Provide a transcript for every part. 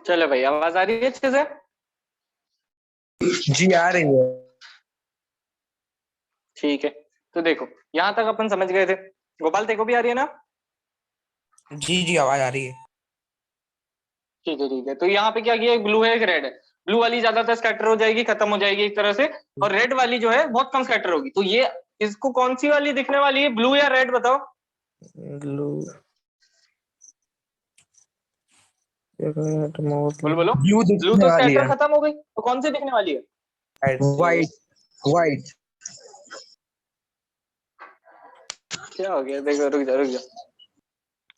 चलो भाई, आवाज आ रही है अच्छे से? जी आ रही है। ठीक है। तो देखो, यहाँ तक अपन समझ गए थे। गोपाल, तेको भी आ रही है ना? जी जी आवाज आ रही है। ठीक है ठीक है। तो यहाँ पे क्या किया, एक ब्लू है एक रेड है। ब्लू वाली ज्यादातर स्कैटर हो जाएगी, खत्म हो जाएगी एक तरह से, और रेड वाली जो है बहुत कम स्कैटर होगी। तो ये इसको कौन सी वाली दिखने वाली है, ब्लू या रेड, बताओ? ग्लू बोलो बोलो। ब्लू ब्लू दिखने तो वाली स्कैटर है। खत्म हो गई, तो कौन सी दिखने वाली है? White white. क्या हो गया, देखो, रुक जा रुक जा।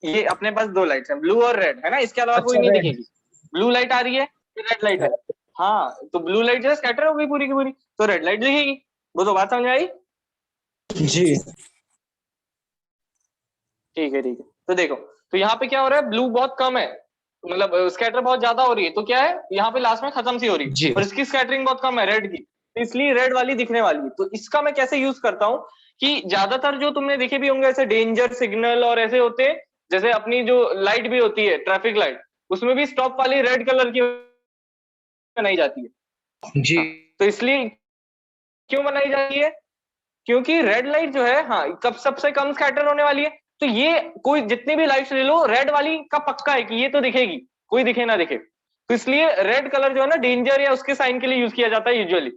ये अपने पास दो लाइट्स हैं, ब्लू और रेड, है ना? इसके अलावा कोई अच्छा नहीं रेड। दिखेगी। ब्लू लाइट आ रही है, रेड लाइट है। हाँ, तो ब्लू लाइट जो है स्कैटर हो गई पूरी की पूरी, तो रेड लाइट दिखेगी। वो तो बात समझ आई? जी ठीक है ठीक है। तो देखो, तो यहाँ पे क्या हो रहा है, ब्लू बहुत कम है, मतलब स्कैटर बहुत ज्यादा हो रही है, तो क्या है यहाँ पे लास्ट में खत्म सी हो रही है, जी और इसकी स्कैटरिंग बहुत कम है रेड की, तो इसलिए रेड वाली दिखने वाली है। तो इसका मैं कैसे यूज करता हूँ कि ज्यादातर जो तुमने देखे भी होंगे ऐसे डेंजर सिग्नल और ऐसे होते हैं, जैसे अपनी जो लाइट भी होती है ट्रैफिक लाइट, उसमें भी स्टॉप वाली रेड कलर की बनाई जाती है। जी हाँ, तो इसलिए क्यों बनाई जाती है, क्योंकि रेड लाइट जो है, हाँ, कब सबसे कम स्कैटर होने वाली है। तो ये कोई जितनी भी लाइट्स ले लो, रेड वाली का पक्का है कि ये तो दिखेगी, कोई दिखे ना दिखे। तो इसलिए रेड कलर जो है ना, डेंजर या उसके साइन के लिए यूज किया जाता है यूजुअली।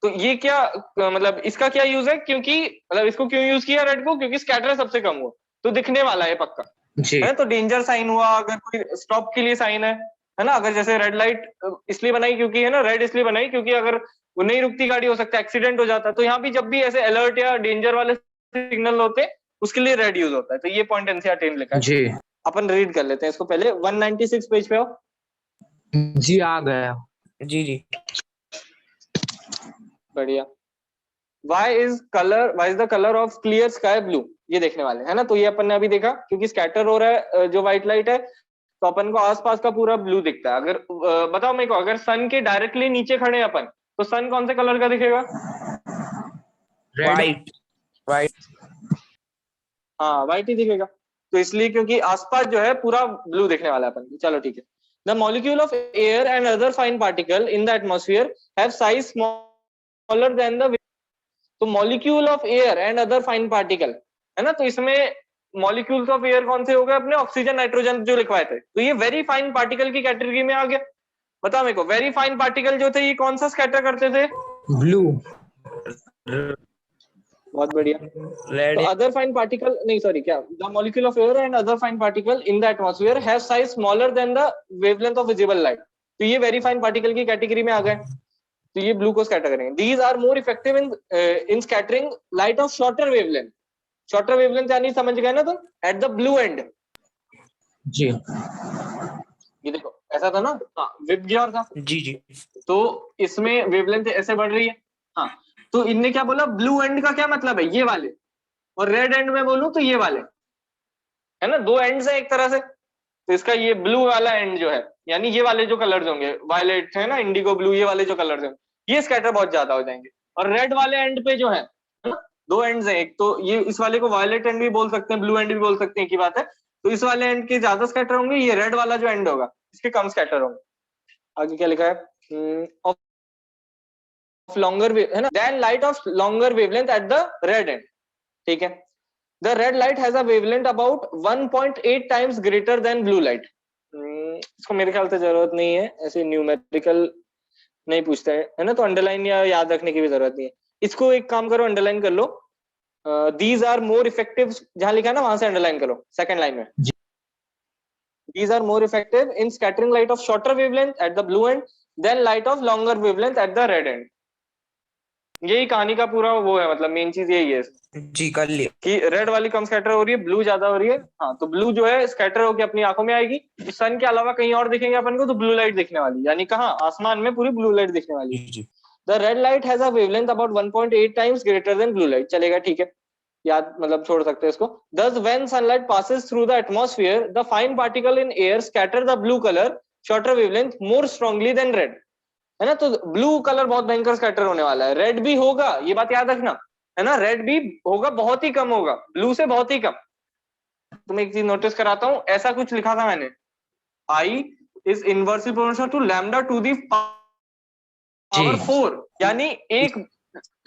तो ये क्या मतलब इसका क्या यूज है, क्योंकि मतलब इसको क्यों यूज किया रेड को, क्योंकि स्कैटर सबसे कम हुआ, तो दिखने वाला है पक्का, जी है ना? तो डेंजर साइन हुआ, अगर कोई स्टॉप के लिए साइन है ना? अगर जैसे रेड लाइट इसलिए बनाई क्योंकि, है ना, रेड इसलिए बनाई क्योंकि अगर वो नहीं रुकती गाड़ी, हो सकता है एक्सीडेंट हो जाता है। तो यहाँ भी जब भी ऐसे अलर्ट या डेंजर वाले सिग्नल होते हैं, उसके लिए रेड यूज होता है। तो ये पॉइंट एनसीईआर 10 लिखा है। जी अपन रीड कर लेते हैं इसको पहले। 196 पेज पे हो। जी आ गया। जी जी बढ़िया। Why is the colour of clear sky blue, ये देखने वाले, है ना? तो ये अपन ने अभी देखा, क्योंकि स्कैटर हो रहा है जो व्हाइट लाइट है, तो अपन को आसपास का पूरा ब्लू दिखता है। अगर बताओ मेरे को, अगर सन के डायरेक्टली नीचे खड़े हैं अपन, तो सन कौन से कलर का दिखेगा? Red white white. हाँ, व्हाइट ही दिखेगा। तो इसलिए क्योंकि आसपास जो है पूरा ब्लू दिखने वाला है अपन को। चलो ठीक है। The molecule of air and other fine particle in the atmosphere have size smaller than the, तो molecule of air and other fine particle, है ना? तो इसमें मॉलिक्यूल्स ऑफ एयर कौन से हो गए अपने, ऑक्सीजन नाइट्रोजन जो लिखवाए थे, तो ये वेरी फाइन पार्टिकल की कैटेगरी में आ गया। बताओ मेरे को, वेरी फाइन पार्टिकल जो थे ये कौन सा स्कैटर करते थे? ब्लू बहुत बढ़िया। तो रेड। अदर फाइन पार्टिकल नहीं, सॉरी, क्या, the molecule of air and other fine particle in the atmosphere have size smaller than the wavelength of visible light, तो ये वेरी फाइन पार्टिकल की कैटेगरी में आ गए। तो ये ब्लू को स्कैटर करेंगे। These are more effective in scattering light of shorter wavelength. Shorter wavelength यानी समझ गए ना तुम, एट द ब्लू एंड। जी ये देखो ऐसा था ना, हाँ, विबज्योर था। जी जी तो इसमें वेवलेंथ ऐसे बढ़ रही है। हाँ, तो इनने क्या बोला, ब्लू एंड का क्या मतलब है, ये वाले, और रेड एंड में बोलूं तो ये वाले, है ना? दो एंड्स है एक तरह से। तो इसका ये ब्लू वाला एंड जो है, यानी ये वाले जो कलर्स होंगे, वायलेट है ना, इंडिगो ब्लू, ये वाले जो कलर्स होंगे, ये स्कैटर बहुत ज्यादा हो जाएंगे। और रेड वाले एंड पे जो है ना, दो एंड्स हैं, एक तो ये, इस वाले को वायलेट एंड भी बोल सकते हैं, ब्लू एंड भी बोल सकते हैं, की बात है। तो इस वाले एंड के ज्यादा स्कैटर होंगे, ये रेड वाला जो एंड होगा इसके कम स्कैटर होंगे। आगे क्या लिखा है, ऑफ लॉन्गर, है ना, than light of longer wavelength at the red end. ठीक है। The red light has a wavelength about 1.8 times greater than blue light. इसको मेरे ख्याल से जरूरत नहीं है, ऐसे न्यूमेरिकल नहीं पूछता है ना? तो अंडरलाइन या याद रखने की भी जरूरत नहीं है। इसको एक काम करो, अंडरलाइन कर लो। दीज आर मोर इफेक्टिव, जहां लिखा है ना वहां से अंडरलाइन करो, सेकंड लाइन में। These are more effective in scattering light of shorter wavelength at the blue end than light of longer wavelength at the red end. यही कहानी का पूरा वो है, मतलब मेन चीज यही है जी कर लिया। कि रेड वाली कम स्कैटर हो रही है, ब्लू ज्यादा हो रही है। हाँ, तो ब्लू जो है स्कैटर होकर अपनी आंखों में आएगी, सन के अलावा कहीं और दिखेंगे अपन को तो ब्लू लाइट दिखने वाली, यानी कहाँ, आसमान में पूरी ब्लू लाइट दिखने वाली। जी जी the red light has a wavelength about 1.8 times greater than blue light. चलेगा, ठीक है, याद मतलब छोड़ सकते हैं इसको। Thus when sunlight passes through the atmosphere, the fine particle in air scatter the blue color shorter wavelength more strongly than red, है ना? तो ब्लू कलर बहुत भयंकर स्कैटर होने वाला है, रेड भी होगा, ये बात याद रखना, है ना? रेड भी होगा, बहुत ही कम होगा, ब्लू से बहुत ही कम। तुम्हें एक चीज नोटिस कराता हूं, ऐसा कुछ लिखा था मैंने, I is inversely proportional to lambda to the power 4, यानी एक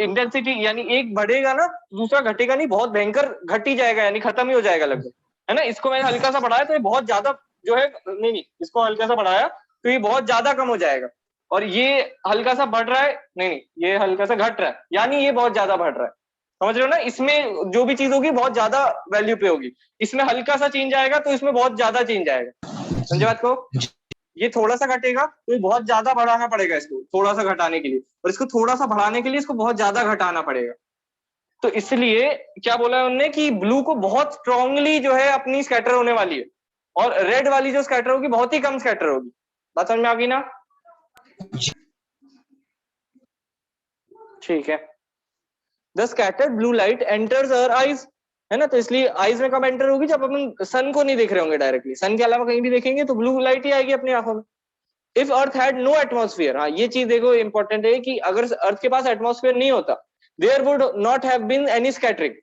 इंटेंसिटी यानी एक बढ़ेगा ना दूसरा घटेगा नहीं, बहुत भयंकर घट ही जाएगा, यानी खत्म ही हो जाएगा लगभग, है ना। इसको मैंने हल्का सा बढ़ाया तो ये बहुत ज्यादा जो है, नहीं इसको हल्का सा बढ़ाया तो ये बहुत ज्यादा कम हो जाएगा, और ये हल्का सा बढ़ रहा है, नहीं ये हल्का सा घट रहा है, यानी ये बहुत ज्यादा बढ़ रहा है। समझ रहे हो ना, इसमें जो भी चीज होगी बहुत ज्यादा वैल्यू पे होगी, इसमें हल्का सा चेंज आएगा तो इसमें बहुत ज्यादा चेंज आएगा। समझे बात को? ये थोड़ा सा घटेगा तो ये बहुत ज्यादा बढ़ाना पड़ेगा इसको थोड़ा सा घटाने के लिए, और इसको थोड़ा सा बढ़ाने के लिए इसको बहुत ज्यादा घटाना पड़ेगा। तो इसलिए क्या बोला है उन्होंने कि ब्लू को बहुत स्ट्रांगली जो है अपनी स्कैटर होने वाली है, और रेड वाली जो स्कैटर होगी बहुत ही कम स्कैटर होगी। बात समझ में आ गई ना? ठीक है। The scattered blue light enters our eyes, है ना, तो इसलिए आईज में कब एंटर होगी? जब अपन सन को नहीं देख रहे होंगे डायरेक्टली, सन के अलावा कहीं भी देखेंगे तो ब्लू लाइट ही आएगी अपनी आंखों में। If earth had no atmosphere, हाँ ये चीज देखो इंपॉर्टेंट है कि अगर अर्थ के पास एटमॉस्फेयर नहीं होता, there would not have been any scattering.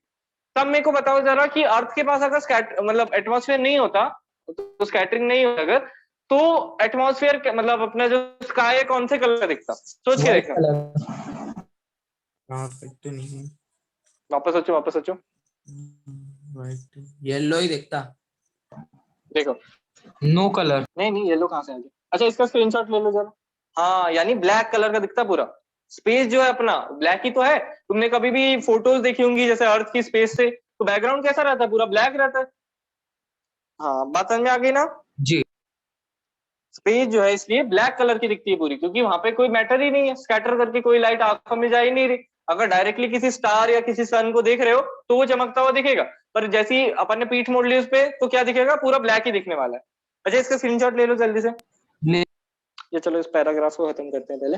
तब मेरे को बताओ जरा कि अर्थ के पास अगर मतलब एटमॉस्फेयर नहीं होता तो स्कैटरिंग नहीं होता अगर, तो एटमॉस्फेयर मतलब अपना जो स्काई है कौन से कलर का दिखता? सोच के व्हाइट देखना, कलर। तो नहीं है, वापस सोचो। व्हाइट येलो ही दिखता। देखो नो कलर। नहीं येलो कहाँ से आ गया? अच्छा इसका स्क्रीनशॉट ले लो जरा। हाँ यानी ब्लैक कलर का दिखता पूरा स्पेस जो है अपना ब्लैक ही तो है। तुमने कभी भी फोटोज देखी होंगी जैसे अर्थ की स्पेस से, तो बैकग्राउंड कैसा रहता है? पूरा ब्लैक रहता है। हाँ बात समझ में आ गई ना? जी। स्पेस जो है इसलिए ब्लैक कलर की दिखती है पूरी, क्योंकि वहां पे कोई मैटर ही नहीं है, स्कैटर करके कोई लाइट आंखों में जा ही नहीं रही। अगर डायरेक्टली किसी स्टार या किसी सन को देख रहे हो तो वो चमकता हुआ दिखेगा, पर जैसे ही अपन ने पीठ मोड़ ली उस पे तो क्या दिखेगा? पूरा ब्लैक ही दिखने वाला है। अच्छा इसका स्क्रीनशॉट ले लो जल्दी से। ले। ये चलो इस पैराग्राफ को खत्म करते हैं पहले।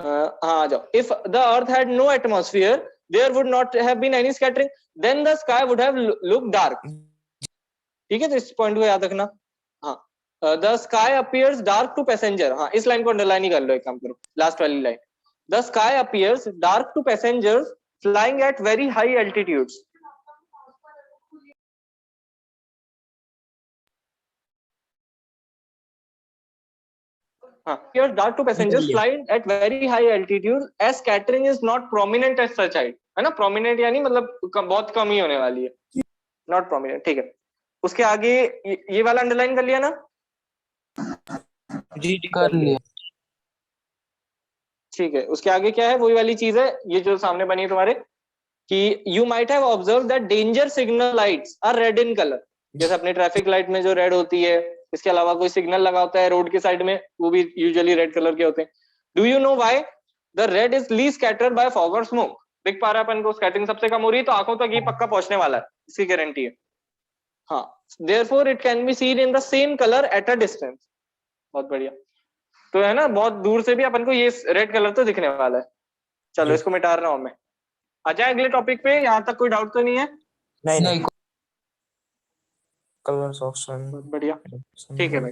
हाँ आ जाओ। If the earth had no atmosphere there would not have been any scattering then the sky would have look dark. ठीक है, तो इस पॉइंट को याद रखना। हाँ the sky appears dark to passenger, हाँ इस लाइन को अंडरलाइन ही कर लो, एक काम करो लास्ट वाली line. The sky appears dark to passengers flying at very high altitudes. appears dark to passengers flying at very high altitude as scattering is not prominent as such height, है ना। prominent यानी मतलब बहुत कम ही होने वाली है, not prominent। ठीक है, उसके आगे ये वाला अंडरलाइन कर लिया ना? जी कर लिया। ठीक है, उसके आगे क्या है? वही वाली चीज है ये जो सामने बनी है तुम्हारे कि you might have observe that danger signal lights are red in colour. जैसे अपनी ट्रैफिक लाइट में जो रेड होती है, इसके अलावा कोई सिग्नल लगा होता है रोड के साइड में, वो भी यूजुअली रेड कलर के होते हैं। Do you know why the red is least scattered by fog और स्मोक? दिख पा रहा है अपन को स्कैटरिंग सबसे कम हो रही है, तो आंखों तक ये पक्का पहुंचने वाला है, इसकी गारंटी है। हाँ therefore it can be seen in the same colour at a distance. बहुत बढ़िया, तो है ना बहुत दूर से भी अपन को ये रेड कलर तो दिखने वाला है। चलो इसको मिटा रहा हूं मैं। आ जाए अगले टॉपिक पे, यहाँ तक कोई डाउट तो नहीं है? नहीं कलर्स ऑफ सन। बहुत बढ़िया, ठीक है भाई।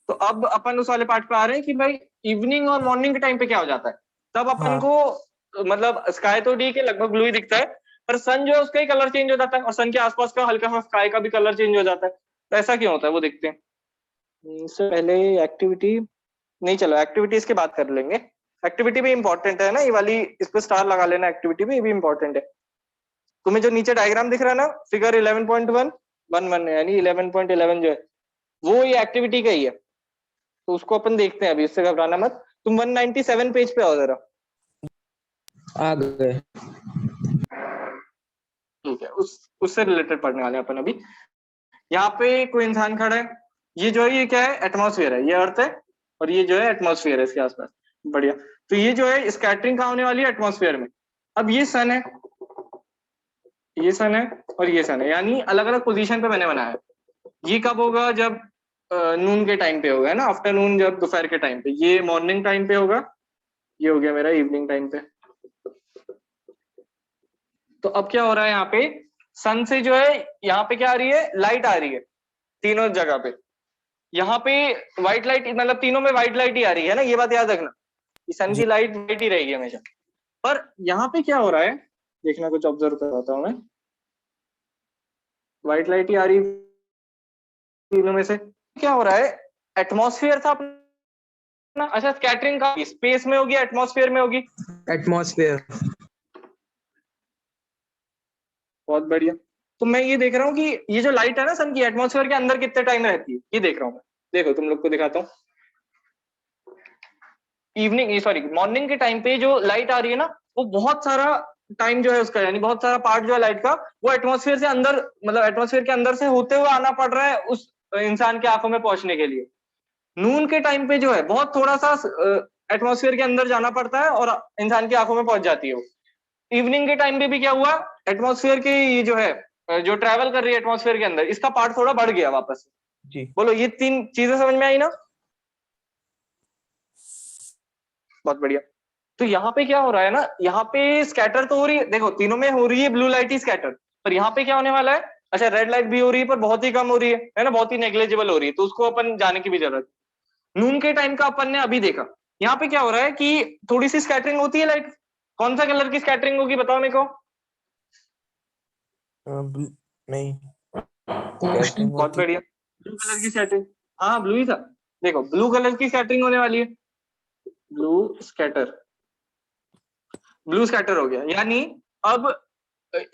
तो अब अपन उस वाले पार्ट पे आ रहे हैं कि भाई इवनिंग और मॉर्निंग के टाइम पे क्या हो जाता है। तब अपन को मतलब स्काई तो डी के लगभग ब्लू ही दिखता है, पर सन जो है उसका ही कलर चेंज हो जाता है, और सन के आसपास का हल्का सा स्काई का भी कलर चेंज हो जाता है। तो ऐसा क्यों होता है वो देखते हैं। इससे पहले एक्टिविटी नहीं, चलो एक्टिविटी इसके बात कर लेंगे। एक्टिविटी भी इंपॉर्टेंट है ना, ये वाली इस पे स्टार लगा लेना, एक्टिविटी भी ये भी इंपॉर्टेंट है। तुम्हें जो नीचे डायग्राम दिख रहा है ना, फिगर 11.1 यानी 11.11 जो है वो ये एक्टिविटी का ही है, तो उसको अपन देखते हैं अभी, इससे घबराना मत। तुम 197 पेज पे आओ जरा। आ गए। ठीक है, उससे रिलेटेड पढ़ने वाले हैं अपन अभी। यहाँ पे कोई इंसान खड़ा है, ये जो है ये क्या है? एटमॉस्फेयर है, ये अर्थ है और ये जो है एटमॉस्फेयर है इसके आसपास। बढ़िया, तो ये जो है स्कैटरिंग कहाँ होने वाली है? एटमॉस्फेयर में। अब ये सन है, ये सन है और ये सन है, यानी अलग अलग पोजीशन पे मैंने बनाया है। ये कब होगा? जब नून के टाइम पे होगा, है ना, आफ्टरनून, जब दोपहर के टाइम पे। ये मॉर्निंग टाइम पे होगा, ये हो गया मेरा इवनिंग टाइम पे। तो अब क्या हो रहा है यहाँ पे? सन से जो है यहाँ पे क्या आ रही है? लाइट आ रही है तीनों जगह पे। यहाँ पे व्हाइट लाइट, मतलब तीनों में व्हाइट लाइट ही आ रही है ना, ये बात याद रखना। सन की लाइट व्हाइट ही रहेगी हमेशा। पर यहाँ पे क्या हो रहा है देखना, कुछ ऑब्जर्व करवाता हूँ मैं। व्हाइट लाइट ही आ रही तीनों में से। क्या हो रहा है? एटमॉस्फेयर था अपना। अच्छा, स्कैटरिंग का स्पेस में होगी, एटमॉस्फेयर में होगी? एटमॉस्फेयर। बहुत बढ़िया। तो मैं ये देख रहा हूँ कि ये जो लाइट है ना सन की, एटमॉस्फेयर के अंदर कितने टाइम रहती है, ये देख रहा हूँ मैं। देखो तुम लोग को दिखाता हूँ। इवनिंग, सॉरी, मॉर्निंग के टाइम पे जो लाइट आ रही है ना, वो बहुत सारा टाइम जो है उसका, यानी बहुत सारा पार्ट जो है लाइट का, वो एटमॉस्फेयर से अंदर, मतलब एटमॉस्फेयर के अंदर से होते हुए आना पड़ रहा है उस इंसान के आंखों में पहुंचने के लिए। नून के टाइम पे जो है बहुत थोड़ा सा एटमॉस्फेयर के अंदर जाना पड़ता है और इंसान की आंखों में पहुंच जाती है वो। इवनिंग के टाइम पे भी क्या हुआ, एटमॉस्फेयर की ये जो है, जो ट्रैवल कर रही है एटमॉस्फेयर के अंदर, इसका पार्ट थोड़ा बढ़ गया वापस। जी। बोलो, ये 3 चीजें समझ में आई ना? बहुत बढ़िया। तो यहाँ पे क्या हो रहा है ना, यहाँ पे स्कैटर तो हो रही है, देखो तीनों में हो रही है ब्लू लाइट ही स्कैटर, पर यहाँ पे क्या होने वाला है, अच्छा रेड लाइट भी हो रही है पर बहुत ही कम हो रही है ना, बहुत ही नेग्लेजिबल हो रही है, तो उसको अपन जाने की भी जरूरत है। नून के टाइम का अपन ने अभी देखा, यहाँ पे क्या हो रहा है कि थोड़ी सी स्कैटरिंग होती है लाइट। कौन सा कलर की स्कैटरिंग होगी, बताओ मेरे को? नहीं, ओशन। बहुत बढ़िया, ब्लू कलर की स्कैटरिंग। हाँ ब्लू ही था। देखो ब्लू कलर की स्कैटरिंग होने वाली है, ब्लू स्कैटर, ब्लू स्कैटर हो गया। यानी अब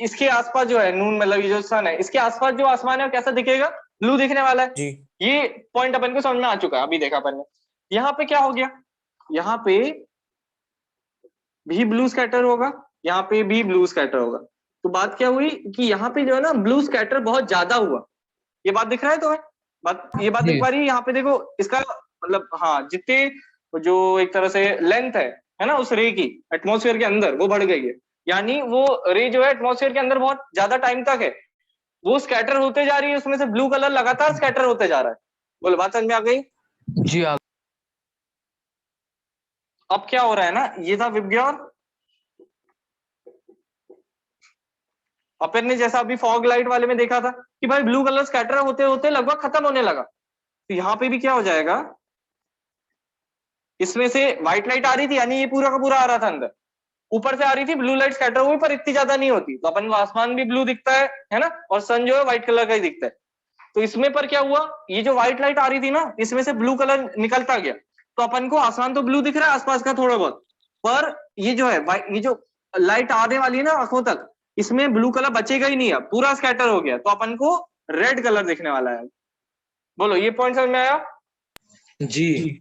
इसके आसपास जो है नून, मतलब ये जो सन है, इसके आसपास जो आसमान है वो कैसा दिखेगा, ब्लू दिखने वाला है। जी। ये पॉइंट अपन को समझ में आ चुका है, अभी देखा अपन ने। यहाँ पे क्या हो गया, यहाँ पे भी ब्लू स्कैटर होगा, यहाँ पे भी ब्लू स्कैटर होगा। तो बात क्या हुई कि यहाँ पे जो है ना ब्लू स्कैटर बहुत ज्यादा हुआ। ये बात दिख रहा है तुम्हें? ये बात दिख जी। पा रही है? यहाँ पे देखो इसका मतलब, हाँ, जितने जो एक तरह से लेंथ है ना उस रे की एटमॉस्फेयर के अंदर, वो बढ़ गई है। यानी वो रे जो है एटमॉस्फेयर के अंदर बहुत ज्यादा टाइम तक है, वो स्कैटर होते जा रही है, उसमें से ब्लू कलर लगातार स्कैटर होते जा रहा है। बोलो, बात समझ में आ गई? जी आ अब क्या हो रहा है ना, ये था विबग्योर। अपन ने जैसा अभी फॉग लाइट वाले में देखा था कि भाई ब्लू कलर स्कैटर होते होते लगभग खत्म होने लगा, तो यहाँ पे भी क्या हो जाएगा, इसमें से व्हाइट लाइट आ रही थी, यानी ये पूरा का पूरा आ रहा था अंदर, ऊपर से आ रही थी ब्लू लाइट स्कैटर हुई, पर इतनी ज्यादा नहीं होती, तो अपन को आसमान भी ब्लू दिखता है ना, और सन जो है व्हाइट कलर का ही दिखता है। तो इसमें पर क्या हुआ, ये जो व्हाइट लाइट आ रही थी ना, इसमें से ब्लू कलर निकलता गया, तो अपन को आसमान तो ब्लू दिख रहा है आसपास का थोड़ा बहुत, पर ये जो है ये जो लाइट आने वाली है ना आंखों तक, इसमें ब्लू कलर बचेगा ही नहीं, अब पूरा स्कैटर हो गया, तो अपन को रेड कलर दिखने वाला है। बोलो, ये पॉइंट समझ में आया? जी।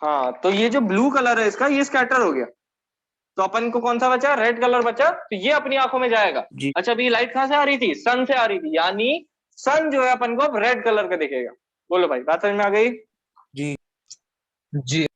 हाँ, तो ये जो ब्लू कलर है इसका, ये स्कैटर हो गया, तो अपन को कौन सा बचा, रेड कलर बचा, तो ये अपनी आंखों में जाएगा। जी। अच्छा, अभी लाइट कहां से आ रही थी, सन से आ रही थी, यानी सन जो है अपन को अब रेड कलर का दिखेगा। बोलो भाई, बात समझ में आ गई? जी। जी।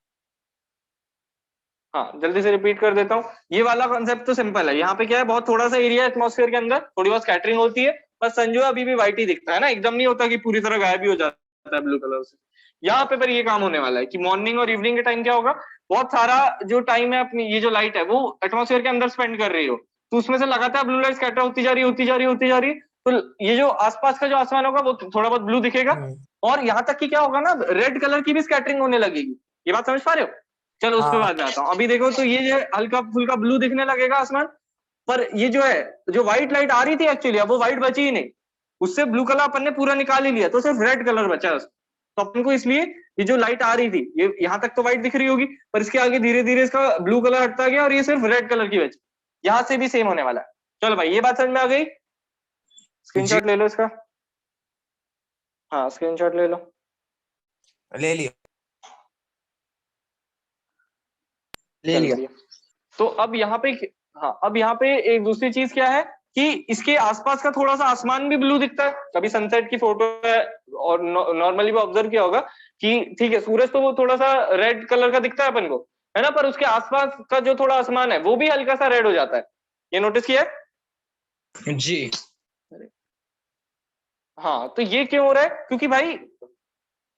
हाँ, जल्दी से रिपीट कर देता हूँ। ये वाला कॉन्सेप्ट तो सिंपल है, यहाँ पे क्या है, बहुत थोड़ा सा एरिया एटमॉस्फेयर के अंदर, थोड़ी बहुत स्कैटरिंग होती है, पर सन जो है अभी भी व्हाइट ही दिखता है ना, एकदम नहीं होता कि पूरी तरह गायब ही हो जाता है ब्लू कलर से। यहाँ पे पर ये काम होने वाला है कि मॉर्निंग और इवनिंग के टाइम क्या होगा, बहुत सारा जो टाइम है अपनी, ये जो लाइट है वो एटमॉस्फेयर के अंदर स्पेंड कर रही हो, तो उसमें से लगातार ब्लू लाइट स्कैटर होती जा रही होती जा रही होती जा रही, तो ये जो आसपास का जो आसमान होगा वो थोड़ा बहुत ब्लू दिखेगा, और यहाँ तक कि क्या होगा ना, रेड कलर की भी स्कैटरिंग होने लगेगी। ये बात समझ पा रहे हो? चलो उस पर हाँ। बाद में आता हूँ। अभी देखो, तो ये जो हल्का फुल्का ब्लू दिखने लगेगा आसमान, पर ये जो है, जो व्हाइट लाइट आ रही थी एक्चुअली, अब वो व्हाइट बची ही नहीं, उससे ब्लू कलर अपन ने पूरा निकाल ही लिया, तो सिर्फ रेड कलर बचा है उसमें। तो अपन को इसलिए ये जो लाइट आ रही थी, ये यहाँ तक तो व्हाइट दिख रही होगी, पर इसके आगे धीरे धीरे इसका ब्लू कलर हटता गया और ये सिर्फ रेड कलर की बची। यहाँ से भी सेम होने वाला है। चलो भाई, ये बात समझ में आ गई? जी। स्क्रीनशॉट ले लो इसका। हाँ, स्क्रीनशॉट ले लो। ले लिया। ले चल लिया। बढ़िया। तो अब यहाँ पे, हाँ, अब यहाँ पे एक दूसरी चीज क्या है कि इसके आसपास का थोड़ा सा आसमान भी ब्लू दिखता है। कभी सनसेट की फोटो है और नॉर्मली भी ऑब्जर्व किया होगा कि ठीक है, सूरज तो वो थोड़ा सा रेड कलर का दिखता है अपन को, है ना, पर उसके आसपास का जो थोड़ा आसमान है वो भी हल्का सा रेड हो जाता है। ये नोटिस किया है? जी। हाँ, तो ये क्यों हो रहा है, क्योंकि भाई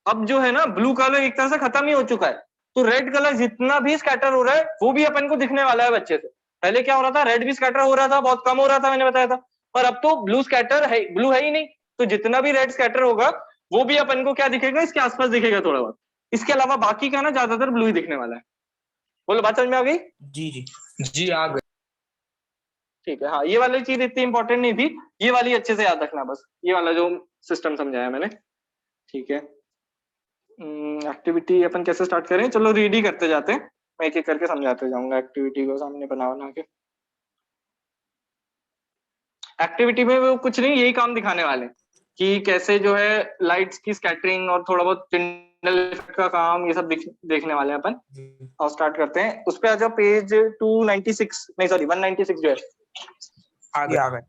अब जो है ना ब्लू कलर एक तरह से खत्म ही हो चुका है, तो रेड कलर जितना भी स्कैटर हो रहा है वो भी अपन को दिखने वाला है बच्चे से। पहले क्या हो रहा था, रेड भी स्कैटर हो रहा था, बहुत कम हो रहा था, मैंने बताया था, पर अब तो ब्लू स्कैटर है, ब्लू है ही नहीं, तो जितना भी रेड स्कैटर होगा वो भी अपन को क्या दिखेगा, इसके आसपास दिखेगा थोड़ा बहुत। इसके अलावा बाकी का ना ज्यादातर ब्लू ही दिखने वाला है। बोलो, बात समझ में आ गई? जी। जी। जी आ गए। ठीक है। हाँ, ये वाली चीज इतनी इंपॉर्टेंट नहीं थी, ये वाली अच्छे से याद रखना बस, ये वाला जो सिस्टम समझाया मैंने। ठीक है, एक्टिविटी अपन कैसे स्टार्ट करें? चलो रीड ही करते जाते हैं, मैं एक एक करके समझाते जाऊंगा एक्टिविटी को सामने बना के। एक्टिविटी में वो कुछ नहीं, यही काम दिखाने वाले कि कैसे जो है लाइट्स की स्कैटरिंग और थोड़ा बहुत टिंडल इफेक्ट का काम, ये सब देखने वाले हैं अपन। और स्टार्ट करते हैं। उस पे आ जाओ, पेज 296, नहीं सॉरी 196 जो है, आ गए।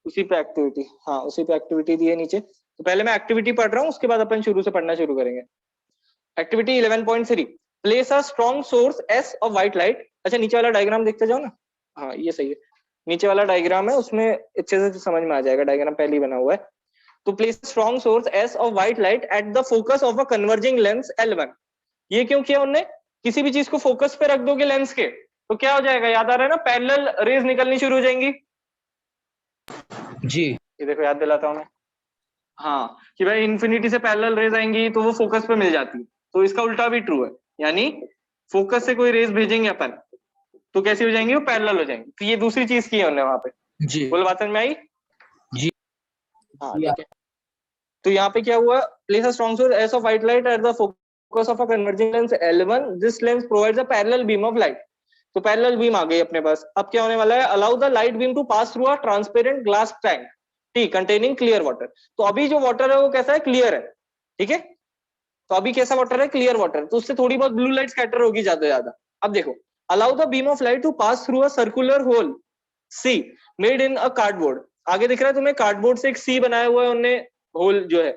उसी पे एक्टिविटी, हाँ उसी पे एक्टिविटी दी है नीचे। तो पहले मैं एक्टिविटी पढ़ रहा हूँ, उसके बाद अपन शुरू से पढ़ना शुरू करेंगे। Activity 11.3, place a strong source S of white light. अच्छा नीचे वाला डायग्राम देखते जाओ ना, हाँ ये सही है, नीचे वाला डायग्राम है, उसमें अच्छे से समझ में आ जाएगा, डायग्राम पहले ही बना हुआ है। तो place strong source S of white light at the focus of a converging lens L1। ये क्यों किया उन्होंने? किसी भी चीज को फोकस पे रख दोगे लेंस के तो क्या हो जाएगा, याद आ रहा है ना, पैरेलल रेज निकलनी शुरू हो जाएंगी। जी ये देखो याद दिलाता हूं मैं, हाँ कि भाई इन्फिनिटी से पैरेलल रेज आएंगी तो वो फोकस पे मिल जाती है। तो इसका उल्टा भी ट्रू है, यानी फोकस से कोई रेज भेजेंगे अपन तो कैसी हो जाएंगी, वो पैरेलल हो जाएंगी। तो ये दूसरी चीज की है उन्होंने वहां पे। जी बोल बात में आई? जी हाँ ठीक है। तो यहाँ पे क्या हुआ, place a strong source S of white light at the focus of a converging lens L1, this lens provides a parallel beam of light. तो पैरेलल बीम आ गई अपने पास। अब क्या होने वाला है, allow the light beam to pass through a transparent glass tank T containing clear water. तो अभी जो वाटर है वो कैसा है, क्लियर है, ठीक है। तो अभी कैसा वाटर है, क्लियर वाटर, तो उससे थोड़ी बहुत ब्लू लाइट स्कैटर होगी ज्यादा से ज्यादा। अब देखो, allow the beam of light to pass through a circular hole C made in a cardboard. आगे दिख रहा है तुम्हें, कार्डबोर्ड से एक सी बनाया हुआ है उन्होंने, होल जो है,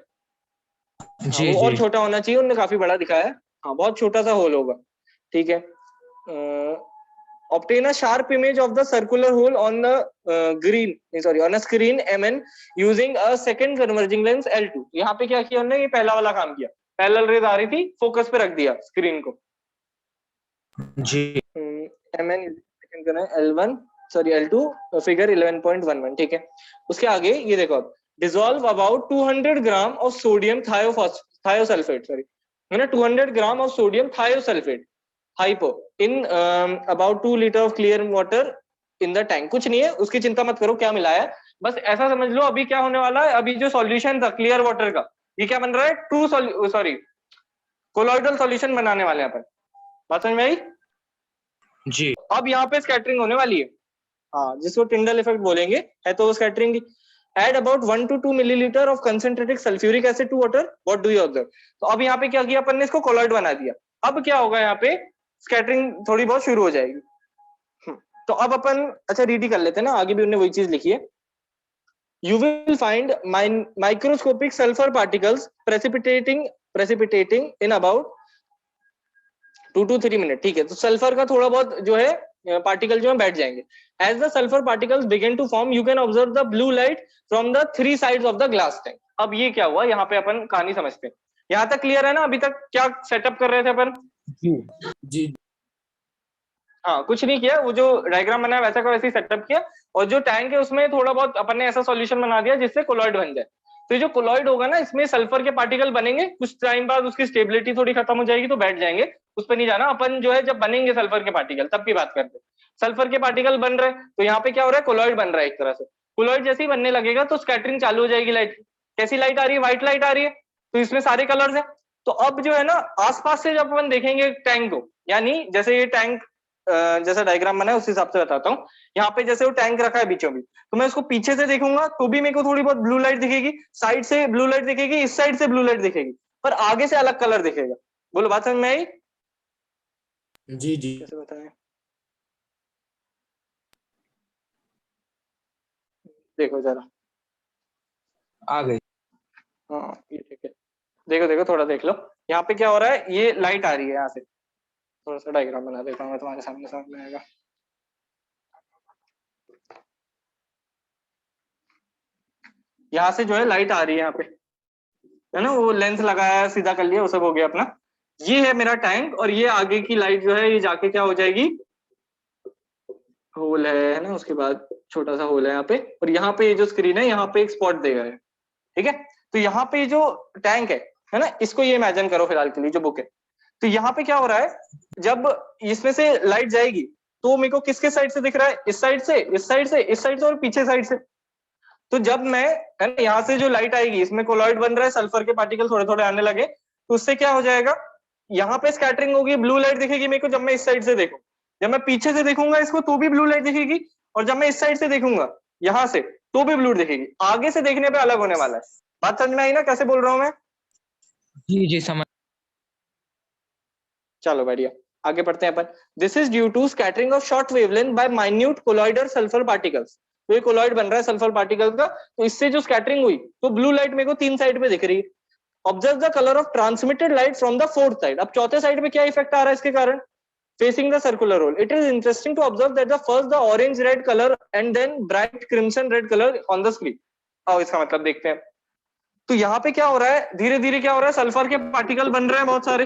हाँ, जी वो और जी छोटा होना चाहिए, उन्होंने काफी बड़ा दिखाया है, हाँ बहुत छोटा सा होल होगा, ठीक है। obtain a sharp image of the circular hole on the on a screen MN using a second converging lens L2। यहाँ पे क्या किया उन्होंने, ये पहला वाला काम किया, पैरेलल रेज आ रही थी, फोकस पे रख दिया स्क्रीन को। जी MN L1 sorry L2 figure 11.11, ठीक है। उसके आगे ये देखो, अब dissolve about 200 gram of sodium thiosulphate, sorry है ना, 200 gram of sodium thiosulphate hypo in about 2 litre of clear water in the tank. कुछ नहीं है, उसकी चिंता मत करो क्या मिला है, बस ऐसा समझ लो अभी क्या होने वाला है, अभी जो सॉल्यूशन था क्लियर वाटर का, ये क्या बन रहा है, कोलॉइडल सॉल्यूशन बनाने वाले हैं अपन। बात समझ में आई? जी अब यहाँ पे स्कैटरिंग होने वाली है, हाँ जिसको टिंडल इफेक्ट बोलेंगे, है तो वो scattering. Add about 1 to 2 millilitre of concentrated sulphuric acid to water, what do you observe. तो अब यहाँ पे क्या किया अपन ने, इसको कोलॉइड बना दिया। अब क्या होगा, यहाँ पे स्कैटरिंग थोड़ी बहुत शुरू हो जाएगी। तो अब अपन अच्छा रीड ही कर लेते हैं ना, आगे भी उन्होंने वही चीज लिखी है। You will find microscopic sulphur particles precipitating in about 2 to 3 minute, ठीक है। तो सल्फर का थोड़ा बहुत जो है पार्टिकल जो है बैठ जाएंगे। As the sulphur particles begin to form you can observe the blue light from the 3 sides of the glass tank. अब ये क्या हुआ, यहाँ पे अपन कहानी समझते हैं। यहाँ तक क्लियर है ना, अभी तक क्या सेटअप कर रहे थे अपन? जी जी हाँ कुछ नहीं किया, वो जो डायग्राम बनाया वैसा का वैसे ही सेटअप किया, और जो टैंक है उसमें थोड़ा बहुत अपन ने ऐसा सॉल्यूशन बना दिया जिससे कोलॉइड बन जाए। तो ये जो कोलॉइड होगा ना, इसमें सल्फर के पार्टिकल बनेंगे, कुछ टाइम बाद उसकी स्टेबिलिटी थोड़ी खत्म हो जाएगी तो बैठ जाएंगे, उस पर नहीं जाना अपन। जो है जब बनेंगे सल्फर के पार्टिकल तब की बात करते हैं। सल्फर के पार्टिकल बन रहे हैं तो यहाँ पे क्या हो रहा है, कोलॉइड बन रहा है एक तरह से। कोलॉइड जैसे ही बनने लगेगा तो स्कैटरिंग चालू हो जाएगी लाइट। कैसी लाइट आ रही है, व्हाइट लाइट आ रही है, तो इसमें सारे कलर्स है। तो अब जो है ना, आसपास से जब अपन देखेंगे टैंक को, यानी जैसे ये टैंक जैसा डायग्राम बना है उस हिसाब से बताता हूँ। यहाँ पे जैसे वो टैंक रखा है बीचों बीच, तो मैं उसको पीछे से देखूंगा तो भी मेरे को थोड़ी बहुत ब्लू लाइट दिखेगी, साइड से ब्लू लाइट दिखेगी, इस साइड से ब्लू लाइट दिखेगी, पर आगे से अलग कलर दिखेगा। बोलो बात समझ में आई? जी जी कैसे बताएं, देखो जरा, आ गई। हाँ ये ठीक है, देखो देखो थोड़ा देख लो। यहाँ पे क्या हो रहा है, ये लाइट आ रही है यहाँ से, थोड़ा सा डायग्राम बना देता हूँ मैं, तुम्हारे सामने समझ में आएगा। यहाँ से जो है लाइट आ रही है यहाँ पे, है ना, वो लेंस लगाया सीधा कर लिया, वो सब हो गया अपना। ये है मेरा टैंक, और ये आगे की लाइट जो है ये जाके क्या हो जाएगी, होल है ना, उसके बाद छोटा सा होल है यहाँ पे, और यहाँ पे ये जो स्क्रीन है यहाँ पे एक स्पॉट देगा है, ठीक है। तो यहाँ पे जो टैंक है ना, इसको ये इमेजिन करो फिलहाल के लिए जो बुक है। तो यहाँ पे क्या हो रहा है, जब इसमें से लाइट जाएगी तो मेरे को किसके साइड से दिख रहा है, इस साइड से, इस साइड से, इस साइड से और पीछे साइड से। तो जब मैं, है ना, यहाँ से जो लाइट आएगी, इसमें कोलॉइड बन रहा है, सल्फर के पार्टिकल थोड़े थोड़े आने लगे, तो उससे क्या हो जाएगा, यहाँ पे स्कैटरिंग होगी, ब्लू लाइट दिखेगी मेरे को जब मैं इस साइड से देखूं। जब मैं पीछे से देखूंगा इसको तो भी ब्लू लाइट दिखेगी, और जब मैं इस साइड से देखूंगा यहाँ से तो भी ब्लू दिखेगी। आगे से देखने पे अलग होने वाला है। बात समझ में आई ना कैसे बोल रहा हूं मैं? जी जी समझ। चलो बढ़िया, आगे बढ़ते हैं अपन। This is due to scattering of short wavelength by minute colloidal sulphur particles. तो ये कोलॉइड बन रहा है सल्फर पार्टिकल्स का, तो इससे जो स्कैटरिंग हुई तो ब्लू लाइट मेरे को तीन साइड पे दिख रही है। Observe the colour of transmitted light from the fourth side. अब चौथे साइड पे क्या इफेक्ट आ रहा है इसके कारण? Facing the circular hole. It is interesting to observe that the first the orange red colour and then bright crimson red colour on the screen. आओ इसका मतलब देखते हैं। तो यहाँ पे क्या हो रहा है, धीरे धीरे क्या हो रहा है, सल्फर के पार्टिकल बन रहे हैं बहुत सारे।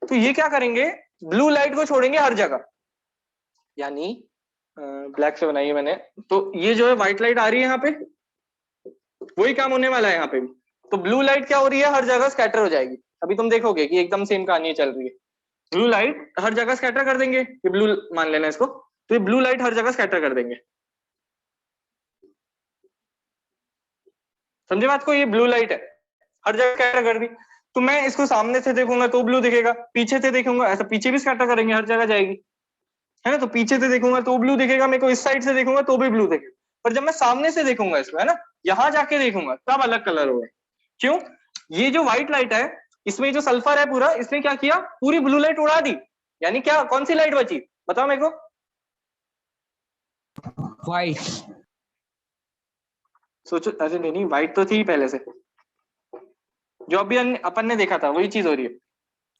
तो ये क्या करेंगे, ब्लू लाइट को छोड़ेंगे हर जगह, यानी ब्लैक से बनाई है मैंने, तो ये जो है व्हाइट लाइट आ रही है यहाँ पे, वही काम होने वाला है यहाँ पे भी। तो ब्लू लाइट क्या हो रही है, हर जगह स्कैटर हो जाएगी। अभी तुम देखोगे कि एकदम सेम कहानी चल रही है। ब्लू लाइट हर जगह स्कैटर कर देंगे, ये ब्लू मान लेना इसको, तो ये ब्लू लाइट हर जगह स्कैटर कर देंगे। समझे बात को? ये ब्लू लाइट है, हर जगह स्कैटर कर दी। तो मैं इसको सामने से देखूंगा तो ब्लू दिखेगा, पीछे से देखूंगा, ऐसा पीछे भी स्कैटर करेंगे, हर जगह जाएगी, है ना। तो पीछे से देखूंगा तो ब्लू दिखेगा मेरे को, इस साइड से देखूंगा तो भी ब्लू दिखेगा। पर जब मैं सामने से देखूंगा इसको, है ना, यहाँ जाके देखूंगा तब अलग कलर होगा। क्यों? ये जो व्हाइट लाइट है, इसमें जो सल्फर है पूरा, इसने क्या किया, पूरी ब्लू लाइट उड़ा दी। यानी क्या, कौन सी लाइट बची बताओ मेरे को? व्हाइट। सोचो, अरे नहीं, व्हाइट तो थी पहले से, जो अभी अपन ने देखा था वही चीज हो रही है।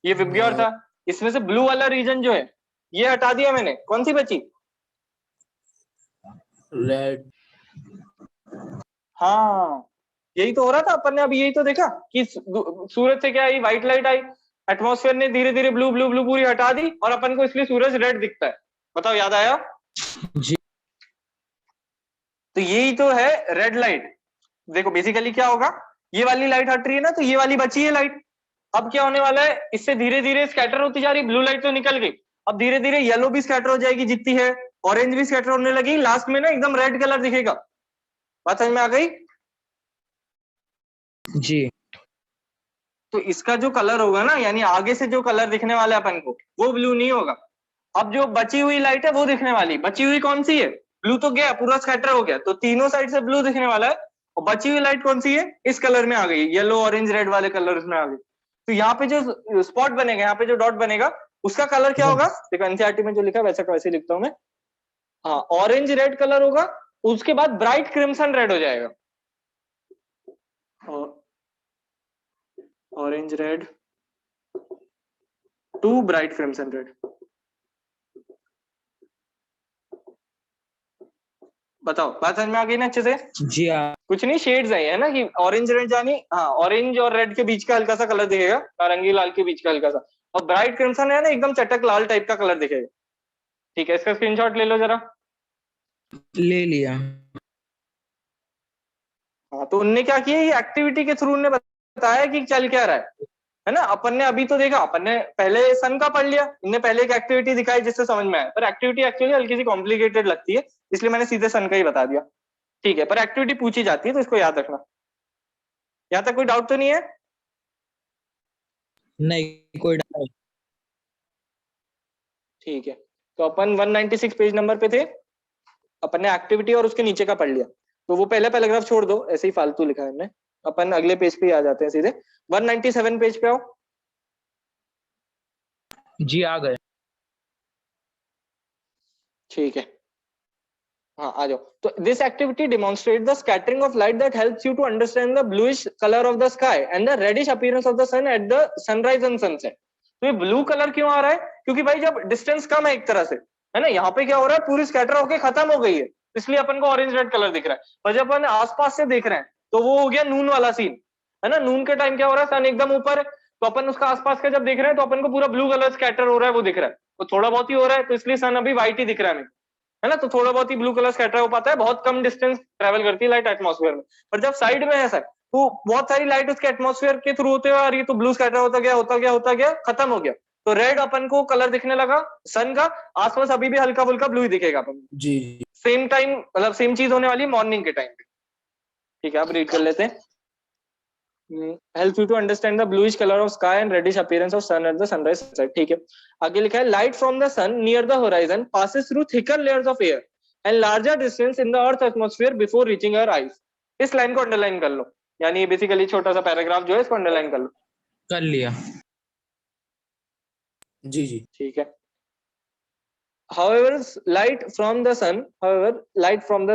ये विबग्योर था, इसमें से ब्लू वाला रीजन जो है ये हटा दिया मैंने, कौन सी बची? रेड। हाँ, यही तो हो रहा था अपन ने अभी, यही तो देखा कि सूरज से क्या आई, व्हाइट लाइट आई, एटमॉस्फेयर ने धीरे धीरे ब्लू ब्लू ब्लू पूरी हटा दी, और अपन को इसलिए सूरज रेड दिखता है। बताओ, याद आया? जी। तो यही तो है रेड लाइट। देखो बेसिकली क्या होगा, ये वाली लाइट हट रही है ना, तो ये वाली बची है लाइट। अब क्या होने वाला है, इससे धीरे धीरे स्कैटर होती जा रही, ब्लू लाइट तो निकल गई, अब धीरे धीरे येलो भी स्कैटर हो जाएगी जितनी है, ऑरेंज भी स्कैटर होने लगी, लास्ट में ना एकदम रेड कलर दिखेगा। बात समझ में आ गई? जी। तो इसका जो कलर होगा ना, यानी आगे से जो कलर दिखने वाला है अपन को, वो ब्लू नहीं होगा। अब जो बची हुई लाइट है वो दिखने वाली, बची हुई कौन सी है, ब्लू तो गया, पूरा स्कैटर हो गया, तो तीनों साइड से ब्लू दिखने वाला है। और बची हुई लाइट कौन सी है, इस कलर में आ गई, येलो ऑरेंज रेड वाले कलर में आ गई। तो यहाँ पे जो स्पॉट बनेगा, यहाँ पे जो डॉट बनेगा, उसका कलर क्या होगा, देखो एनसीईआरटी में जो लिखा है वैसा का वैसे लिखता हूं मैं। हाँ, ऑरेंज रेड कलर होगा, उसके बाद ब्राइट क्रिम्सन रेड हो जाएगा। Orange red to bright crimson red. बताओ, बात समझ में आ गई ना अच्छे से? जी हाँ। कुछ नहीं, शेड्स है ना, कि ऑरेंज रेड जानी, हाँ, ऑरेंज और रेड के बीच का हल्का सा कलर दिखेगा, नारंगी लाल के बीच का हल्का सा, और ब्राइट क्रिम्सन है ना, एकदम चटक लाल टाइप का कलर दिखेगा। ठीक है, इसका स्क्रीनशॉट ले लो जरा। ले लिया। हाँ, तो उनने क्या किया, ये एक्टिविटी के थ्रू उन्होंने बताया कि चल क्या रहा है ना। अपन ने अभी तो देखा, अपन ने पहले सन का पढ़ लिया, इनने पहले एक एक्टिविटी दिखाई जिससे समझ में आया, पर एक्टिविटी एक्चुअली हल्की सी कॉम्प्लिकेटेड लगती है, इसलिए मैंने सीधे सन का ही बता दिया। ठीक है, पर एक्टिविटी पूछी जाती है तो इसको याद रखना। यहाँ तक कोई डाउट तो नहीं है? नहीं, कोई डाउट नहीं। ठीक है, तो अपन 196 पेज नंबर पे थे, अपन ने एक्टिविटी और उसके नीचे का पढ़ लिया, तो वो पहला पैराग्राफ छोड़ दो, ऐसे ही फालतू लिखा है हमने। अपन अगले पेज पे आ जाते हैं सीधे, 197 पेज पे आओ। जी आ गए। ठीक है, हाँ आ जाओ। तो this activity demonstrate the scattering of light that helps you to understand the bluish colour of the sky and the reddish appearance of the sun at the sunrise and sunset. तो ये ब्लू कलर क्यों आ रहा है, क्योंकि भाई जब distance कम है एक तरह से, है ना, यहाँ पे क्या हो रहा है, पूरी स्कैटर होके खत्म हो गई है, इसलिए अपन को ऑरेंज रेड कलर दिख रहा है। पर जब अपन आसपास से देख रहे हैं तो वो हो गया नून वाला सीन, है ना। नून के टाइम क्या हो रहा है, सन एकदम ऊपर, तो अपन उसका आसपास का जब देख रहे हैं तो अपन को पूरा ब्लू कलर स्कैटर हो रहा है, वो दिख रहा है। तो थोड़ा बहुत ही हो रहा है, तो इसलिए सन अभी व्हाइट ही दिख रहा है, है ना। तो थोड़ा बहुत ही ब्लू कलर स्कैटर हो पाता है, बहुत कम डिस्टेंस ट्रेवल करती है लाइट एटमॉस्फेयर में। पर जब साइड में है सर, तो बहुत सारी लाइट उसके एटमॉस्फेयर के थ्रू होते हुए आ रही है, तो ब्लू स्कैटर होता गया होता गया होता गया, खत्म हो गया। तो रेड अपन को कलर दिखने लगा सन का, आसपास अभी भी हल्का फुल्का ब्लू ही दिखेगा अपन। जी। सेम टाइम मतलब सेम चीज होने वाली है मॉर्निंग के टाइम पे। ठीक है, आप रीड कर लेते हैं। Help you to understand the bluish colour of sky and reddish appearance of sun at the sunrise sunset. ठीक है, आगे लिखा है light from the sun near the horizon passes through thicker layers of air and larger distance in the earth atmosphere before reaching our eyes. इस line को underline कर लो, यानी बेसिकली छोटा सा पैराग्राफ जो है इसको अंडरलाइन कर लो। कर लिया। जी जी ठीक है। However, light from the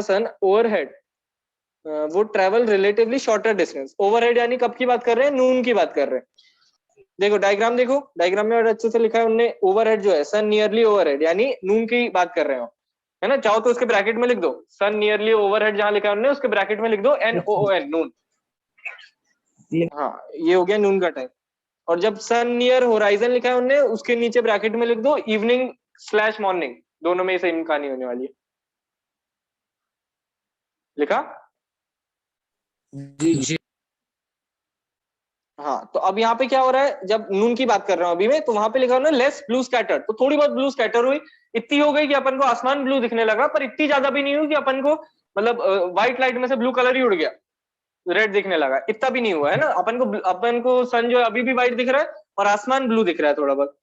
sun overhead would travel relatively shorter distance. Overhead यानी कब की बात कर रहे हैं? नून की बात कर रहे हैं। देखो डायग्राम, देखो डायग्राम में और अच्छे से लिखा है उनने, ओवरहेड जो है सन नियरली ओवरहेड यानी नून की बात कर रहे हो, है ना। चाहो तो उसके ब्रैकेट में लिख दो सन नियरली ओवरहेड, जहां लिखा है उन्होंने उसके ब्रैकेट में लिख दो NOON, नून। हाँ, ये हो गया नून का टाइम। और जब सन नियर होराइजन लिखा है उन्होंने उसके नीचे ब्रैकेट में लिख दो इवनिंग / मॉर्निंग, दोनों में सेम कहानी होने वाली है। लिखा? जी जी जी हाँ, तो अब यहाँ पे क्या हो रहा है, जब नून की बात कर रहा हूँ अभी मैं, तो वहां पे लिखा है लेस ब्लू स्कैटर्ड, तो थोड़ी बहुत ब्लू स्कैटर हुई, इतनी हो गई कि अपन को आसमान ब्लू दिखने लगा, पर इतनी ज्यादा भी नहीं हुई कि अपन को मतलब व्हाइट लाइट में से ब्लू कलर ही उड़ गया, रेड दिखने लगा, इतना भी नहीं हुआ है ना। अपन को सन जो है अभी भी व्हाइट दिख रहा है और आसमान ब्लू दिख रहा है थोड़ा बहुत।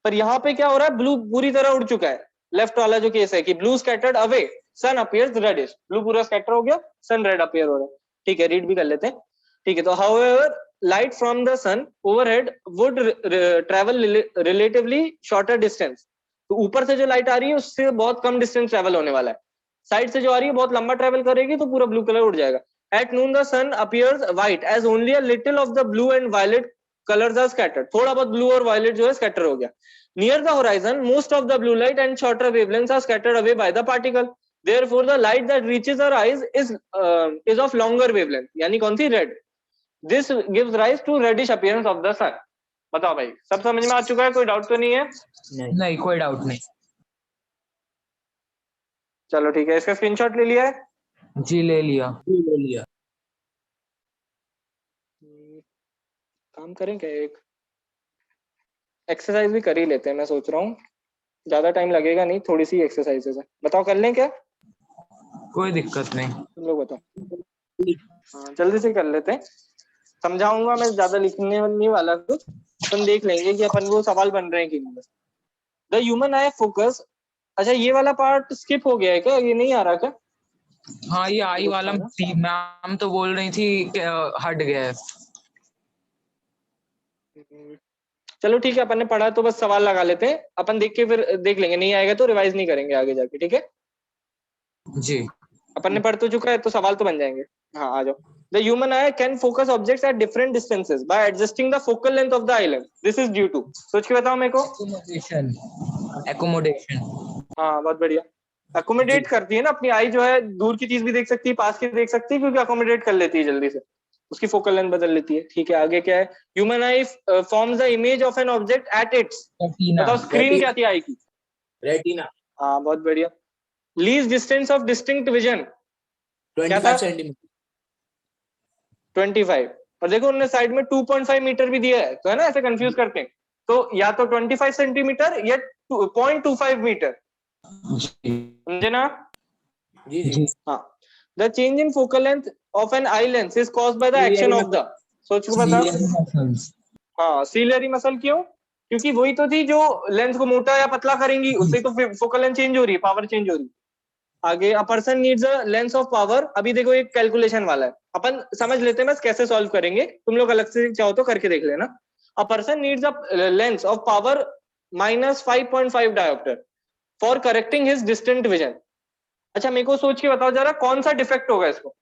पर यहाँ पे क्या हो रहा है, ब्लू पूरी तरह उड़ चुका है। लेफ्ट वाला जो केस है कि ब्लू स्कैटर्ड अवे सन अपीयर्स रेडिश, ब्लू पूरा स्कैटर हो गया, सन रेड अपीयर हो रहा है। ठीक है, रीड भी कर लेते हैं। ठीक है, तो however light from the sun overhead would travel relatively shorter distance, तो ऊपर से जो लाइट आ रही है उससे बहुत कम डिस्टेंस ट्रेवल होने वाला है, साइड से जो आ रही है बहुत लंबा ट्रेवल करेगी तो पूरा ब्लू कलर उड़ जाएगा। At noon the sun appears white as only a little of the blue and violet colours are scattered, थोड़ा बहुत ब्लू और वायलेट जो है स्कैटर हो गया। Near the horizon, most of the blue light and shorter wavelengths are scattered away by the particle. Therefore, the light that reaches our eyes is of longer wavelength. यानी कौन सी? Red. This gives rise to reddish appearance of the sun. बताओ भाई, सब समझ में आ चुका है? कोई डाउट तो नहीं है? नहीं, कोई डाउट नहीं। चलो ठीक है, इसका स्क्रीनशॉट ले लिया है? जी ले लिया। ले लिया। काम करें क्या, एक एक्सरसाइज भी कर ही लेते हैं, मैं सोच रहा हूँ ज्यादा टाइम लगेगा नहीं, थोड़ी सी एक्सरसाइजेस है, बताओ कर लें क्या? कोई दिक्कत नहीं। तुम लोग बताओ। हाँ, जल्दी से कर लेते हैं, समझाऊंगा मैं, ज्यादा लिखने नहीं वाला कुछ, अपन देख लेंगे कि अपन को सवाल बन रहे हैं कि नहीं। द ह्यूमन आई फोकस, अच्छा ये वाला पार्ट स्किप हो गया है क्या, ये नहीं आ रहा क्या? हाँ, ये आई वाला मैम तो बोल रही थी कि हट गया है। चलो ठीक है, अपन ने पढ़ा तो बस सवाल लगा लेते हैं, अपन देख के फिर देख लेंगे, नहीं आएगा तो रिवाइज नहीं करेंगे आगे जाके। ठीक है, जी अपन ने पढ़ तो चुका है तो सवाल तो बन जाएंगे। हाँ आ जाओ। The human eye can focus objects at different distances by adjusting the focal length of the eye lens. This is due to, सोच के बताओ मेरे को। Accommodation। हाँ बहुत बढ़िया, अकोमोडेट करती है ना अपनी आई, जो है दूर की चीज भी देख सकती है, पास की देख सकती है, क्योंकि अकोमोडेट कर लेती है जल्दी से, उसकी फोकल लेंथ बदल लेती है। ठीक है, आगे क्या है? Human I forms the image of an object at its, बताओ स्क्रीन क्या थी आई की? रेटिना। हाँ बहुत बढ़िया। Least distance of distinct vision 25 centimetre. 25, और देखो उन्होंने साइड में 2.5 मीटर भी दिया है, तो है ना, ऐसे कंफ्यूज करते हैं, तो या तो 25 सेंटीमीटर या 0.25 मीटर, समझे ना? जी जी हाँ। The change in focal length of an eye lens is caused by the action of the, सोच को बता। हाँ, सीलियरी मसल, क्यों? क्योंकि वही तो थी जो लेंस को मोटा या पतला करेंगी, उससे तो फोकल लेंथ चेंज हो रही है, पावर चेंज हो रही है। आगे, a person needs a lens of power, अभी देखो एक कैलकुलेशन वाला है, अपन समझ लेते हैं बस कैसे सॉल्व करेंगे, तुम लोग अलग से चाहो तो करके देख लेना। A person needs a lens of power -5.5 dioptre for correcting his distant vision. अच्छा मेरे को सोच के बताओ जरा, कौन सा डिफेक्ट होगा इसको?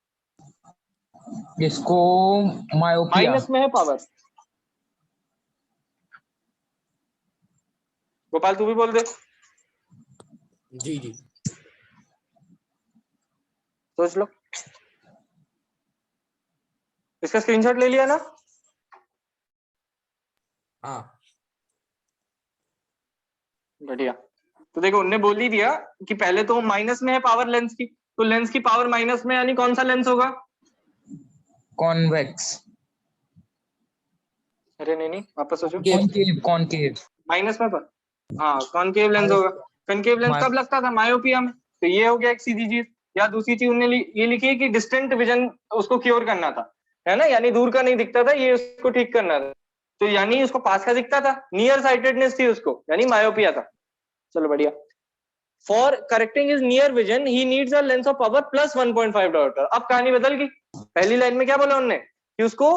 इसको मायोपिया। माइनस में है पावर। गोपाल तू भी बोल दे। जी जी सोच लो, इसका स्क्रीनशॉट ले लिया ना? हाँ बढ़िया। तो देखो उनने बोल ही दिया कि पहले तो माइनस में है पावर लेंस की, तो लेंस की पावर माइनस में, यानी कौन सा लेंस होगा? कॉन्वेक्स। अरे नहीं नहीं, वापस सोचो। कॉनकेव। माइनस में पर, हाँ कॉनकेव लेंस होगा। कॉनकेव लेंस कब लगता था? मायोपिया में। तो ये हो गया एक सीधी चीज। या दूसरी चीज उन्होंने ये लिखी है कि डिस्टेंट विजन उसको क्योर करना था, है ना, यानी दूर का नहीं दिखता था, ये उसको ठीक करना था। तो यानी उसको पास का दिखता था, नियर साइटेडनेस थी उसको, यानी मायोपिया था। चलो बढ़िया। For correcting is near vision he needs a lens of power plus 1.5 dioptre. अब कहानी बदल गई। पहली लाइन में क्या बोला उन्होंने कि उसको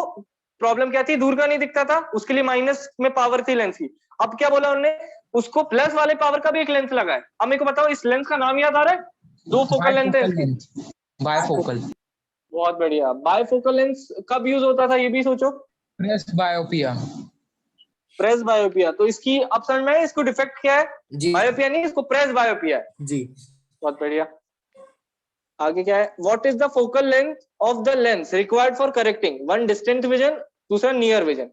प्रॉब्लम क्या थी, दूर का नहीं दिखता था, उसके लिए माइनस में पावर थी लेंस की। अब क्या बोला उन्होंने, उसको प्लस वाले पावर का भी एक लेंस लगा है। अब मेरे को बताओ इस लेंस का नाम याद आ रहा है? दो फोकल लेंथ है इसकी। बायफोकल। बहुत बढ़िया। बायफोकल लेंस कब यूज होता था ये भी सोचो। प्रेस बायोपिया। प्रेस बायोपिया। तो इसकी अब समझ में इसको डिफेक्ट क्या है? जी बायोपिया नहीं, इसको प्रेस बायोपिया है। जी। बहुत बढ़िया। आगे क्या है? What is the focal length of the lens required for correcting? One distant vision, दूसरा नियर विजन।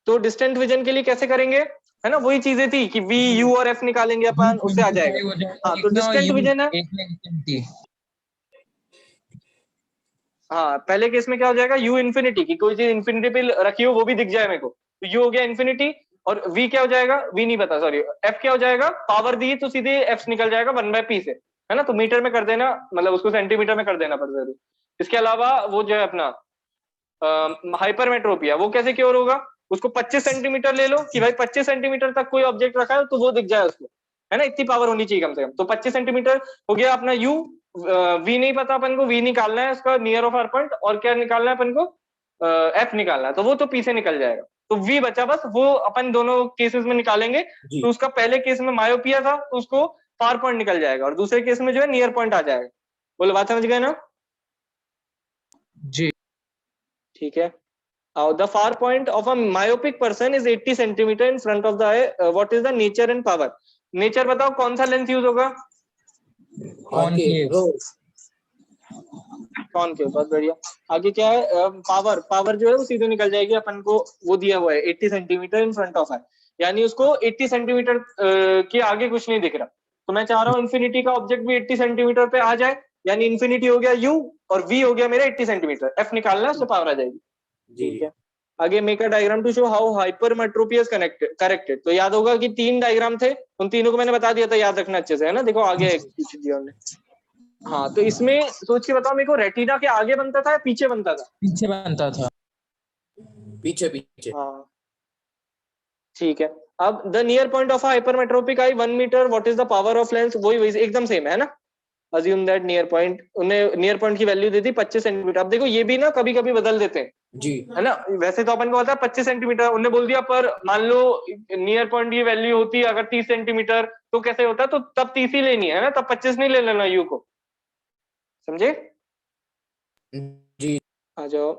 तो डिस्टेंट विजन के लिए कैसे करेंगे, है ना, वही चीजें थी कि वी यू और एफ निकालेंगे अपन, उससे आ जाएगा। हाँ तो डिस्टेंट विजन है। हाँ पहले केस में क्या हो जाएगा, u इन्फिनिटी की कोई चीज इन्फिनिटी पे रखी हो वो भी दिख जाए मेरे को, तो u हो गया इन्फिनिटी। और v क्या हो जाएगा, v नहीं पता सॉरी, f क्या हो जाएगा, पावर दी तो सीधे f निकल जाएगा 1/p से, है ना। तो मीटर में कर देना, मतलब उसको सेंटीमीटर में कर देना पड़ता है। इसके अलावा वो जो है अपना हाइपरमेट्रोपिया, वो कैसे क्योर होगा? उसको 25 सेंटीमीटर ले लो कि भाई 25 सेंटीमीटर तक कोई ऑब्जेक्ट रखा है तो वो दिख जाए उसको, है ना, इतनी पावर होनी चाहिए कम से कम। तो 25 सेंटीमीटर हो गया अपना u। v नहीं पता अपन को, v निकालना है उसका नियर ऑफ आर पॉइंट, और क्या निकालना है अपन को, f निकालना है, तो वो तो p से निकल जाएगा। तो v बचा बस, वो अपन दोनों केसेस में निकालेंगे। तो उसका पहले केस में मायोपिया था तो उसको फार पॉइंट निकल जाएगा, और दूसरे केस में जो है नियर पॉइंट आ जाएगा। बोलो बात समझ गए ना? जी ठीक है। The far point of a myopic person is 80 centimeter in front of the eye. What is the nature and power? Nature बताओ कौन सा लेंस यूज होगा? कॉनकेव। कॉनकेव। बहुत बढ़िया। आगे क्या है? पावर। पावर जो है वो सीधे निकल जाएगी, अपन को वो दिया हुआ है 80 सेंटीमीटर इन फ्रंट ऑफ आई, यानी उसको 80 सेंटीमीटर के आगे कुछ नहीं दिख रहा। तो मैं चाह रहा हूँ इन्फिनिटी का ऑब्जेक्ट भी 80 सेंटीमीटर पे आ जाए, यानी इन्फिनिटी हो गया यू और वी हो गया मेरा 80 सेंटीमीटर, एफ निकालना है उससे पावर आ जाएगी। ठीक है। आगे make a diagram to show how hypermetropia is corrected. तो याद होगा कि 3 डायग्राम थे, उन तीनों को मैंने बता दिया था, याद रखना अच्छे से, है ना। देखो आगे पूछ दिया उन्होंने। हाँ तो इसमें सोच के बताओ मेरे को, रेटिना के आगे बनता था या पीछे बनता था? पीछे बनता था। पीछे पीछे। हाँ ठीक है। अब the near point of hypermetropic eye 1 metre, what is the power of lens? वही एकदम सेम है ना। अज्यूम दैट नियर पॉइंट, उन्हें नियर पॉइंट की वैल्यू दी थी 25 सेंटीमीटर। अब देखो ये भी ना कभी कभी बदल देते हैं जी, है ना। वैसे तो अपन को होता है 25 सेंटीमीटर, उन्होंने बोल दिया, पर मान लो नियर पॉइंट की वैल्यू होती है अगर 30 सेंटीमीटर, तो कैसे होता है, तो तब 30 ही लेनी है ना, तब 25 नहीं ले लेना यू को, समझे? जी। आ जाओ।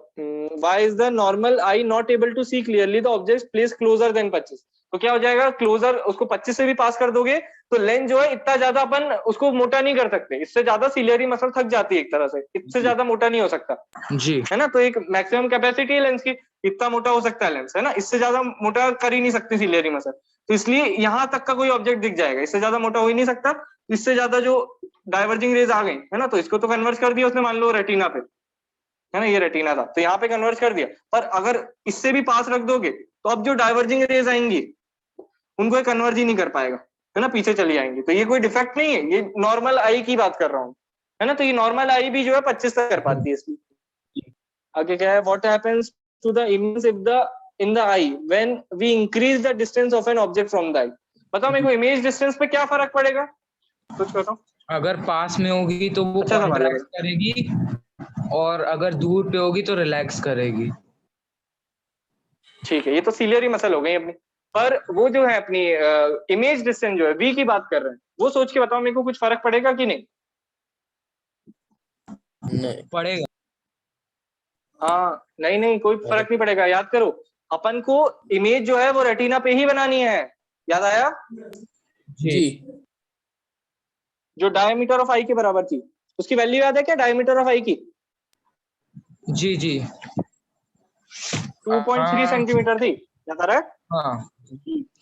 Why is the normal eye not able to see clearly the object place closer than 25? तो क्या हो जाएगा, क्लोजर उसको 25 से भी पास कर दोगे तो लेंस जो है इतना ज्यादा अपन उसको मोटा नहीं कर सकते, इससे ज्यादा सिलियरी मसल थक जाती है एक तरह से, इससे ज्यादा मोटा नहीं हो सकता, जी है ना। तो एक मैक्सिमम कैपेसिटी है लेंस की, इतना मोटा हो सकता है लेंस, है ना, इससे ज्यादा मोटा कर ही नहीं सकती सिलियरी मसल। तो इसलिए यहां तक का कोई ऑब्जेक्ट दिख जाएगा, इससे ज्यादा मोटा हो ही नहीं सकता। इससे ज्यादा जो डाइवर्जिंग रेज आ गई है ना, तो इसको तो कन्वर्ट कर दिया उसने, मान लो रेटिना पे, है ना, ये रेटिना था तो यहाँ पे कन्वर्ट कर दिया, पर अगर इससे भी पास रख दोगे तो अब जो डाइवर्जिंग रेज आएंगी उनको कन्वर्ज ही नहीं कर पाएगा, है ना, पीछे चली आएंगी। तो ये कोई डिफेक्ट नहीं है, ये नॉर्मल आई की बात कर रहा हूँ, है ना। तो ये नॉर्मल आई भी जो है 25 तक कर पाती है इसकी। आगे क्या है? What happens to the image if the in the eye when we increase the distance of an object from the eye? बताओ मेरे को इमेज डिस्टेंस पे क्या फर्क पड़ेगा, कुछ बताओ। अगर पास में होगी तो वो अच्छा समझ कॉन्ट्रैक्ट करेगी, और अगर दूर पे होगी तो रिलैक्स करेगी। ठीक है, ये तो सिलियरी मसल हो गई अपनी। पर वो जो है अपनी इमेज डिस्टेंस जो है वी की बात कर रहे हैं, वो सोच के बताओ मेरे को, कुछ फर्क पड़ेगा कि नहीं? नहीं पड़ेगा। हाँ नहीं नहीं, कोई फर्क नहीं पड़ेगा। याद करो, अपन को इमेज जो है वो रेटिना पे ही बनानी है, याद आया? जी। जो डायमीटर ऑफ आई के बराबर थी, उसकी वैल्यू याद है क्या, डायमीटर ऑफ आई की? जी जी 2.3 सेंटीमीटर थी, याद आ रहा है? हाँ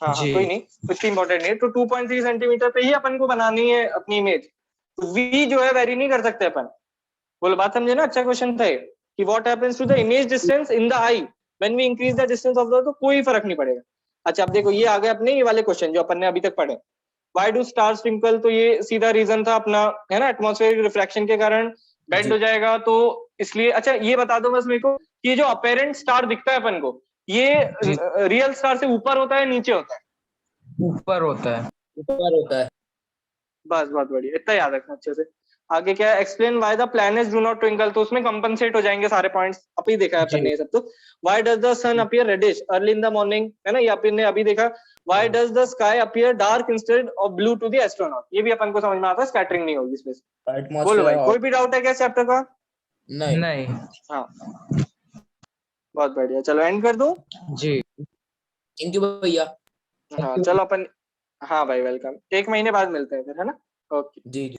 हाँ जी कोई नहीं, कुछ इंपॉर्टेंट नहीं। तो 2.3 सेंटीमीटर पे ही अपन को बनानी है अपनी इमेज। तो वी जो है वेरी नहीं कर सकते अपन। बोलो बात समझे ना, अच्छा क्वेश्चन था ये कि what happens to the image distance in the eye when we increase the distance of the, तो कोई फर्क नहीं पड़ेगा। अच्छा अब देखो ये आ गए अपने ये वाले क्वेश्चन जो अपन ने अभी तक पढ़े। व्हाई डू स्टार्स ट्विंकल, तो ये सीधा रीजन था अपना, है ना, एटमॉस्फेरिक रिफ्रैक्शन के कारण बेंड जी। हो जाएगा, तो इसलिए। अच्छा ये बता दो बस मेरे को कि ये जो अपेरेंट स्टार दिखता है अपन को, ये जी। रियल स्टार से ऊपर होता है नीचे होता है? ऊपर होता है। ऊपर होता है। बस बहुत बढ़िया, इतना याद रखना अच्छे से। आगे क्या है, explain why the planets do not twinkle, तो उसमें कंपनसेट हो जाएंगे सारे पॉइंट्स, अभी देखा है अपन जी। ने ये सब। तो why does the sun appear reddish early in the morning, है ना, ये अपन ने अभी देखा। Why does the sky appear dark instead of blue to the astronaut, ये भी अपन को समझ में आता है, स्कैटरिंग नहीं होगी इसमें। बोलो एटमॉस्फेयर भाई, और कोई भी डाउट है क्या चैप्टर का? नहीं। नहीं। हाँ बहुत बढ़िया, चलो एंड कर दो। जी। थैंक यू भैया। हाँ चलो अपन, हाँ भाई वेलकम, 1 महीने बाद मिलते हैं फिर, है ना। ओके। जी जी।